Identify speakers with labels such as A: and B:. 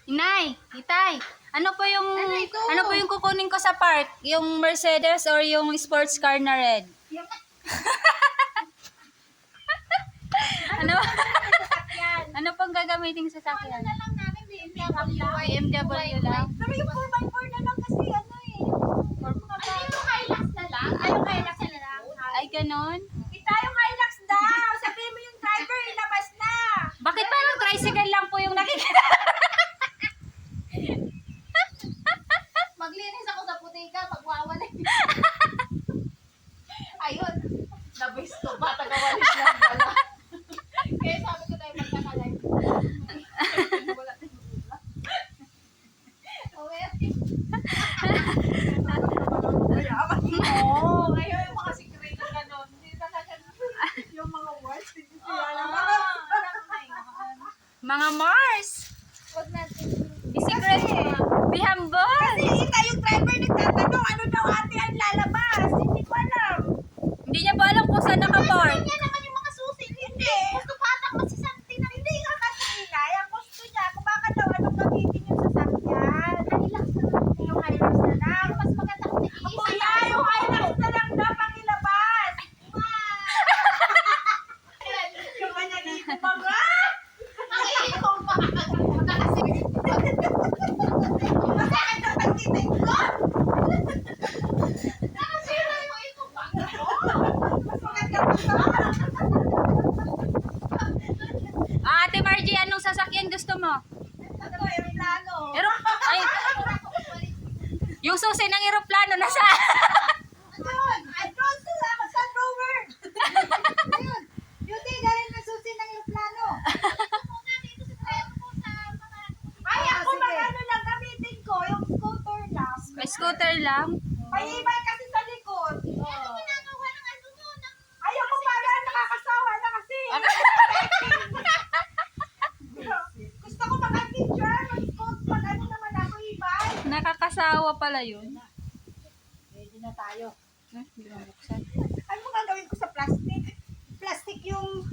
A: Inay, Itay, ano po yung
B: ito?
A: ano po yung kukunin ko sa park? Yung Mercedes or yung sports car na red? Ano? Ano pong gagamitin sa sakyan?
B: na lang namin, BMW.
A: BMW lang.
B: Pero yung 4x4 na lang kasi ano eh. Ay, yung Hilux na lang? Ay, yung Hilux na lang.
A: Ay, ganon?
B: Kita yung Hilux daw. Sabihin mo yung driver, ilabas na.
A: Bakit parang tricycle lang po yung nakikita?
B: Maglinis ako sa putika, magwawalan. Ayun. Nabis ko pa, tagawalis lang pala. Kaya sabi ko tayo magkakalive. Wala na yung bula. Oo, ngayon yung mga secret na gano'n. Hindi talaga yung mga words. Hindi siya alam.
A: Mga Mars!
B: Huwag natin.
A: Be secret! Be humble!
B: Kasi ita yung driver nagtatanong, ano daw ate ang lalabas? Hindi ko alam.
A: Hindi niya pa alam kung saan nakapark.
B: Hindi niya naman yung mga susi. Hindi. Gusto patak masisanti na. Hindi nga kasi inay. Ang gusto niya, kung bakit daw anong gamitin yung sasakyan. Hilux na lang. Yung Hilux na lang. Mas maganda kung nag-iisa. Kuya, yung Hilux na lang daw pakilabas. Yung kanya dito ba nga? Ang iikong pa. Kasi bakit daw nagtitin ko? Nakasira yung ikong pa. Mas maganda pa to.
A: Ate Margie, anong sasakyan gusto mo?
B: Ano, aeroplano.
A: Ay, yung susi ng eroplano nasa...
B: Ayun! Ayun sila! Sun rover! Ayun! Beauty, galing na susi ng aeroplano. Ay, ako mag-ano lang gamitin ko, yung scooter lang.
A: Scooter lang.
B: May ibay kasi sa likod. Ayaw ko para nakakasawa na kasi. Gusto ko mag-picture, mag-ano naman ako ibay.
A: Nakakasawa pala yun.
B: Ready na tayo.
A: Hindi mo buksan.
B: Ano mo gagawin ko sa plastic? Plastic yung